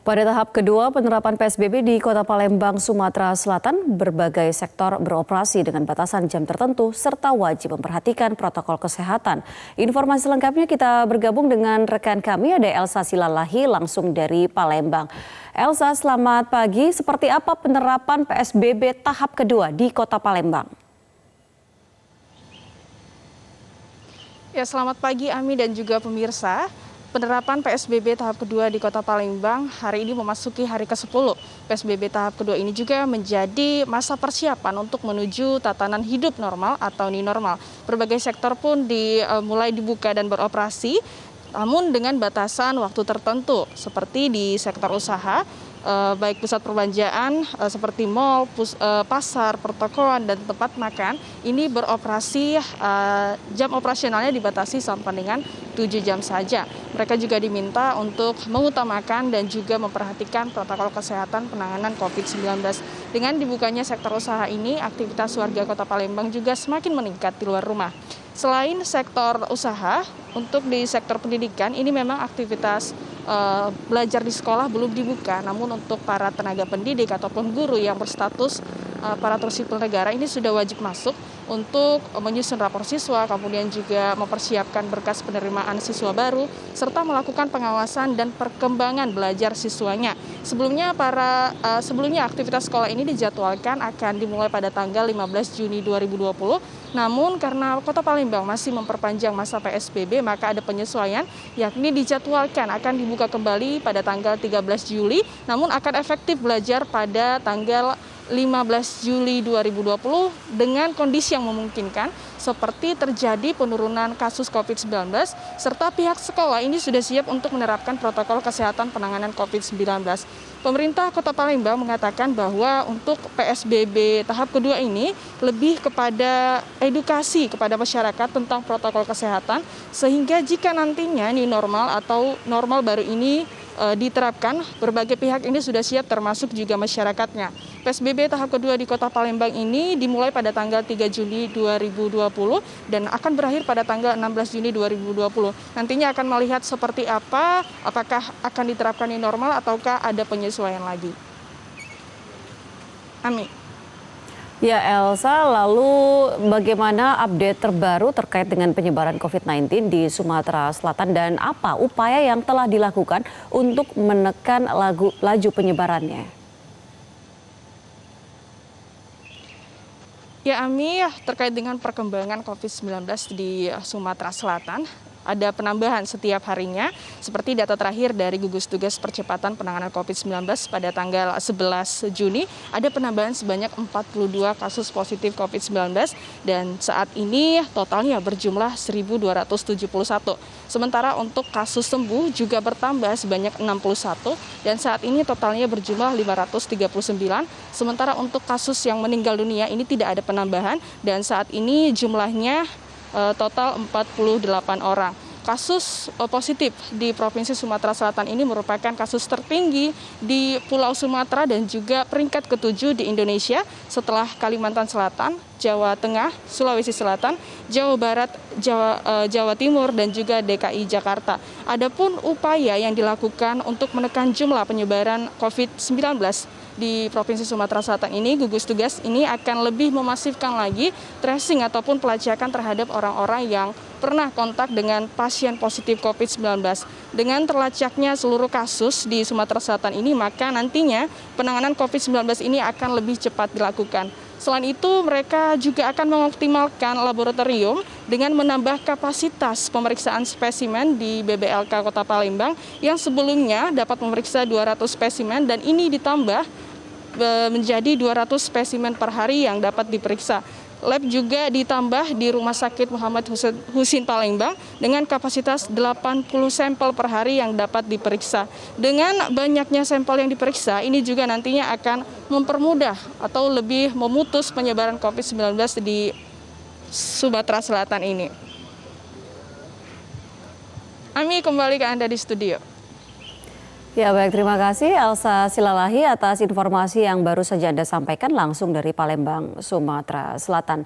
Pada tahap kedua penerapan PSBB di Kota Palembang, Sumatera Selatan, berbagai sektor beroperasi dengan batasan jam tertentu serta wajib memperhatikan protokol kesehatan. Informasi lengkapnya kita bergabung dengan rekan kami, ada Elsa Silalahi langsung dari Palembang. Elsa, selamat pagi. Seperti apa penerapan PSBB tahap kedua di Kota Palembang? Ya, selamat pagi Ami dan juga pemirsa. Penerapan PSBB tahap kedua di Kota Palembang hari ini memasuki hari ke-10. PSBB tahap kedua ini juga menjadi masa persiapan untuk menuju tatanan hidup normal atau new normal. Berbagai sektor pun mulai dibuka dan beroperasi, namun dengan batasan waktu tertentu, seperti di sektor usaha, baik pusat perbelanjaan seperti mal, pasar, pertokoan, dan tempat makan, ini beroperasi, jam operasionalnya dibatasi sampai dengan 7 jam saja. Mereka juga diminta untuk mengutamakan dan juga memperhatikan protokol kesehatan penanganan COVID-19. Dengan dibukanya sektor usaha ini, aktivitas warga Kota Palembang juga semakin meningkat di luar rumah. Selain sektor usaha, untuk di sektor pendidikan ini memang aktivitas belajar di sekolah belum dibuka, namun untuk para tenaga pendidik ataupun guru yang berstatus aparatur sipil negara ini sudah wajib masuk untuk menyusun rapor siswa, kemudian juga mempersiapkan berkas penerimaan siswa baru, serta melakukan pengawasan dan perkembangan belajar siswanya. Sebelumnya aktivitas sekolah ini dijadwalkan akan dimulai pada tanggal 15 Juni 2020, namun karena Kota Palembang masih memperpanjang masa PSBB, maka ada penyesuaian, yakni dijadwalkan akan dibuka kembali pada tanggal 13 Juli, namun akan efektif belajar pada tanggal 15 Juli 2020 dengan kondisi yang memungkinkan seperti terjadi penurunan kasus COVID-19 serta pihak sekolah ini sudah siap untuk menerapkan protokol kesehatan penanganan COVID-19. Pemerintah Kota Palembang mengatakan bahwa untuk PSBB tahap kedua ini lebih kepada edukasi kepada masyarakat tentang protokol kesehatan, sehingga jika nantinya new normal atau normal baru ini diterapkan, berbagai pihak ini sudah siap termasuk juga masyarakatnya. PSBB tahap kedua di Kota Palembang ini dimulai pada tanggal 3 Juli 2020 dan akan berakhir pada tanggal 16 Juni 2020. Nantinya akan melihat seperti apa, apakah akan diterapkan new normal ataukah ada penyesuaian lagi. Ami. Ya Elsa, lalu bagaimana update terbaru terkait dengan penyebaran COVID-19 di Sumatera Selatan dan apa upaya yang telah dilakukan untuk menekan laju penyebarannya? Ya Ami, terkait dengan perkembangan COVID-19 di Sumatera Selatan, ada penambahan setiap harinya, seperti data terakhir dari gugus tugas percepatan penanganan COVID-19 pada tanggal 11 Juni, ada penambahan sebanyak 42 kasus positif COVID-19 dan saat ini totalnya berjumlah 1.271. Sementara untuk kasus sembuh juga bertambah sebanyak 61 dan saat ini totalnya berjumlah 539. Sementara untuk kasus yang meninggal dunia ini tidak ada penambahan dan saat ini jumlahnya total 48 orang. Kasus positif di Provinsi Sumatera Selatan ini merupakan kasus tertinggi di Pulau Sumatera dan juga peringkat ke-7 di Indonesia setelah Kalimantan Selatan, Jawa Tengah, Sulawesi Selatan, Jawa Barat, Jawa Timur, dan juga DKI Jakarta. Adapun upaya yang dilakukan untuk menekan jumlah penyebaran COVID-19 di Provinsi Sumatera Selatan ini, gugus tugas ini akan lebih memasifkan lagi tracing ataupun pelacakan terhadap orang-orang yang pernah kontak dengan pasien positif COVID-19. Dengan terlacaknya seluruh kasus di Sumatera Selatan ini, maka nantinya penanganan COVID-19 ini akan lebih cepat dilakukan. Selain itu, mereka juga akan mengoptimalkan laboratorium dengan menambah kapasitas pemeriksaan spesimen di BBLK Kota Palembang yang sebelumnya dapat memeriksa 200 spesimen dan ini ditambah menjadi 200 spesimen per hari yang dapat diperiksa. Lab juga ditambah di Rumah Sakit Muhammad Husin Palembang dengan kapasitas 80 sampel per hari yang dapat diperiksa. Dengan banyaknya sampel yang diperiksa, ini juga nantinya akan mempermudah atau lebih memutus penyebaran COVID-19 di Sumatera Selatan ini. Ami, kembali ke Anda di studio. Ya baik, terima kasih Elsa Silalahi atas informasi yang baru saja Anda sampaikan langsung dari Palembang, Sumatera Selatan.